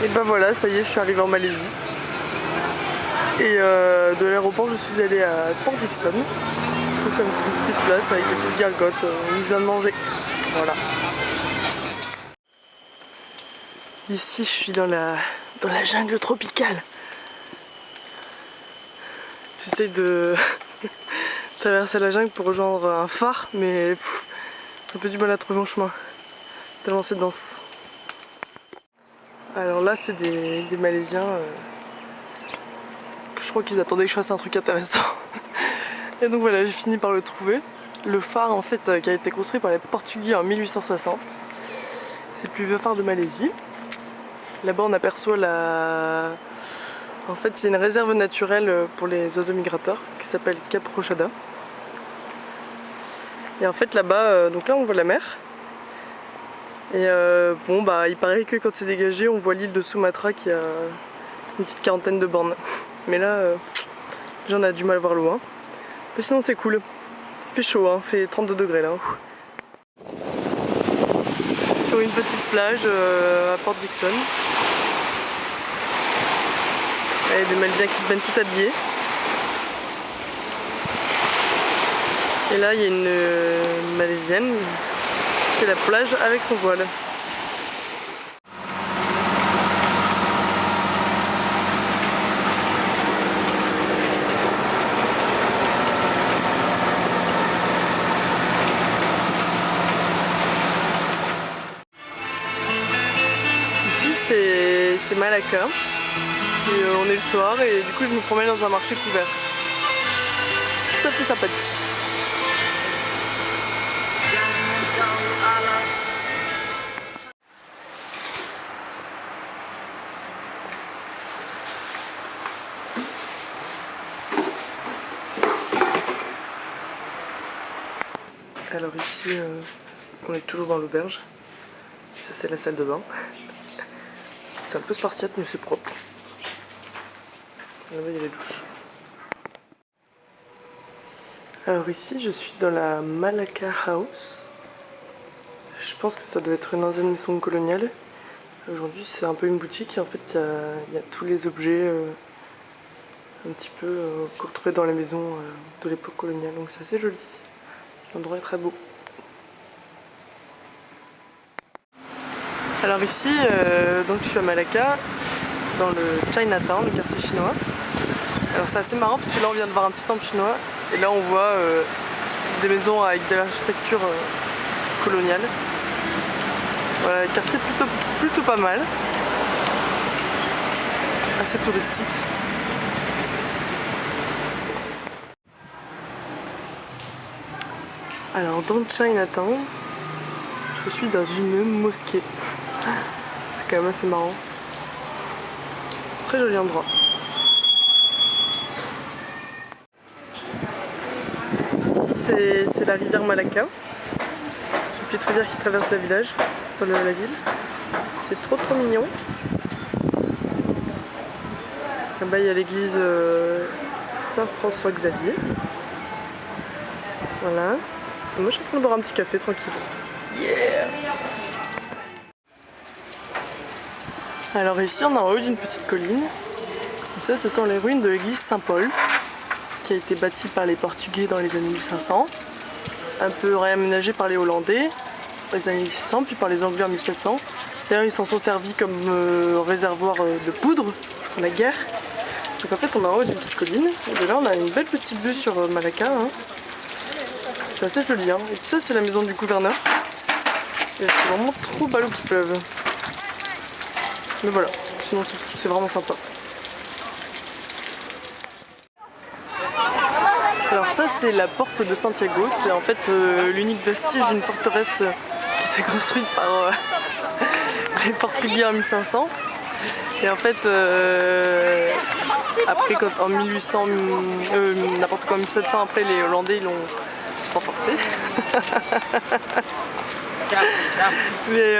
Et bah voilà, ça y est, je suis arrivée en Malaisie. Et de l'aéroport, je suis allée à Port Dickson. C'est une petite place avec des petites gargotes où je viens de manger. Voilà. Ici, je suis dans la jungle tropicale. J'essaye de traverser la jungle pour rejoindre un phare, mais j'ai un peu du mal à trouver mon chemin. Tellement c'est dense. Alors là, c'est des Malaisiens. Je crois qu'ils attendaient que je fasse un truc intéressant. Et donc voilà, j'ai fini par le trouver. Le phare en fait qui a été construit par les Portugais en 1860. C'est le plus vieux phare de Malaisie. Là-bas on aperçoit la... En fait c'est une réserve naturelle pour les oiseaux migrateurs qui s'appelle Cap Rochada. Et en fait là-bas, donc là on voit la mer. Et bon bah il paraît que quand c'est dégagé on voit l'île de Sumatra qui a une petite quarantaine de bornes. Mais là j'en ai du mal à voir loin. Mais sinon c'est cool. Il fait chaud, hein, il fait 32 degrés là. Sur une petite plage à Port Dickson. Il y a des Malaisiens qui se baignent tout habillés. Et là il y a une Malaisienne qui fait la plage avec son voile. C'est Malacca. Et on est le soir et du coup je me promène dans un marché couvert. Tout à fait sympathique. Alors ici on est toujours dans l'auberge. Ça c'est la salle de bain. C'est un peu spartiate mais c'est propre. Là-bas il y a les douches. Alors ici je suis dans la Malacca House. Je pense que ça doit être une ancienne maison coloniale. Aujourd'hui c'est un peu une boutique et en fait il y a tous les objets un petit peu qu'on retrouvait dans les maisons de l'époque coloniale. Donc c'est assez joli. L'endroit est très beau. Alors ici, donc je suis à Malacca, dans le Chinatown, le quartier chinois. Alors c'est assez marrant parce que là on vient de voir un petit temple chinois et là on voit des maisons avec de l'architecture coloniale. Voilà, le quartier plutôt pas mal, assez touristique. Alors dans le Chinatown, je suis dans une mosquée. C'est quand même assez marrant. Très joli endroit. Ici c'est la rivière Malacca. C'est une petite rivière qui traverse le village, enfin la ville. C'est trop mignon. Là-bas il y a l'église Saint-François-Xavier. Voilà. Et moi je suis en train de boire un petit café tranquille. Yeah! Alors ici on est en haut d'une petite colline. Et ça, ce sont les ruines de l'église Saint-Paul, qui a été bâtie par les Portugais dans les années 1500, un peu réaménagée par les Hollandais dans les années 1600, puis par les Anglais en 1700. D'ailleurs ils s'en sont servis comme réservoir de poudre pour la guerre. Donc en fait on est en haut d'une petite colline, et de là on a une belle petite vue sur Malacca. Hein. C'est assez joli. Hein. Et puis ça c'est la maison du gouverneur. Et c'est vraiment trop ballot qu'il pleuve. Mais voilà, sinon c'est vraiment sympa. Alors ça c'est la porte de Santiago, c'est en fait l'unique vestige d'une forteresse qui était construite par les Portugais en 1500. Et en fait après en 1800, n'importe quoi en 1700 après les Hollandais ils l'ont renforcée. Mais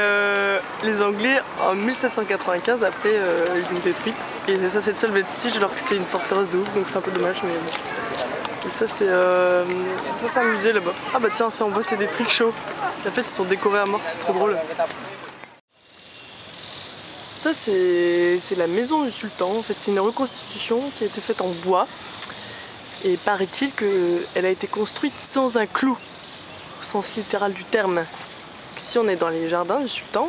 les Anglais en 1795 après ils l'ont détruite et ça c'est le seul vestige alors que c'était une forteresse de ouf donc c'est un peu dommage mais bon. Et ça c'est un musée là-bas. Ah bah tiens ça on voit c'est des trick shows. En fait ils sont décorés à mort, c'est trop drôle. Ça c'est la maison du sultan, en fait c'est une reconstitution qui a été faite en bois. Et paraît-il qu'elle a été construite sans un clou, au sens littéral du terme. Ici on est dans les jardins du sultan.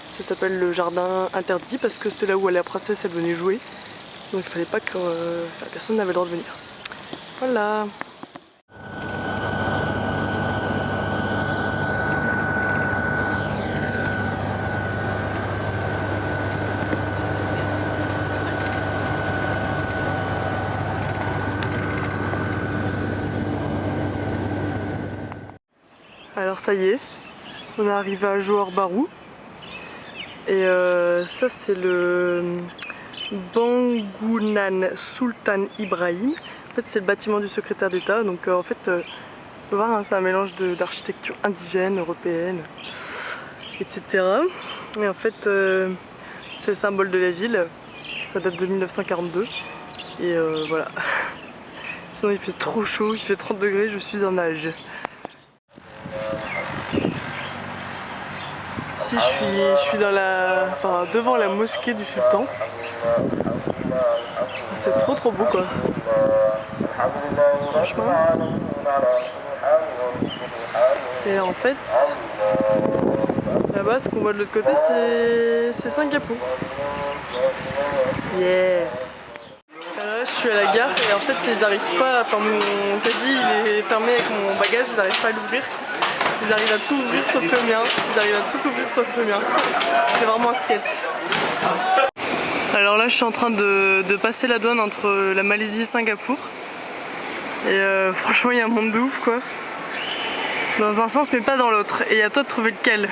Ça s'appelle le jardin interdit parce que c'était là où la princesse elle venait jouer. Donc il fallait pas que personne n'avait le droit de venir. Voilà. Alors ça y est, on est arrivé à Johor Bahru. Et ça c'est le Bangunan Sultan Ibrahim. En fait c'est le bâtiment du secrétaire d'État. Donc en fait, on peut voir, hein, c'est un mélange d'architecture indigène, européenne, etc. Et en fait c'est le symbole de la ville. Ça date de 1942. Et voilà. Sinon il fait trop chaud, il fait 30 degrés, je suis en nage. Ici je suis dans devant la mosquée du sultan. C'est trop beau quoi. Franchement. Et en fait, là-bas ce qu'on voit de l'autre côté c'est Singapour. Yeah. Là, je suis à la gare et en fait ils arrivent pas, enfin mon casier il est fermé avec mon bagage, ils n'arrivent pas à l'ouvrir. Ils arrivent à tout ouvrir sauf le mien, ils arrivent à tout ouvrir sauf le mien. C'est vraiment un sketch. Alors là je suis en train de passer la douane entre la Malaisie et Singapour. Et franchement il y a un monde de ouf quoi. Dans un sens mais pas dans l'autre. Et à toi de trouver lequel.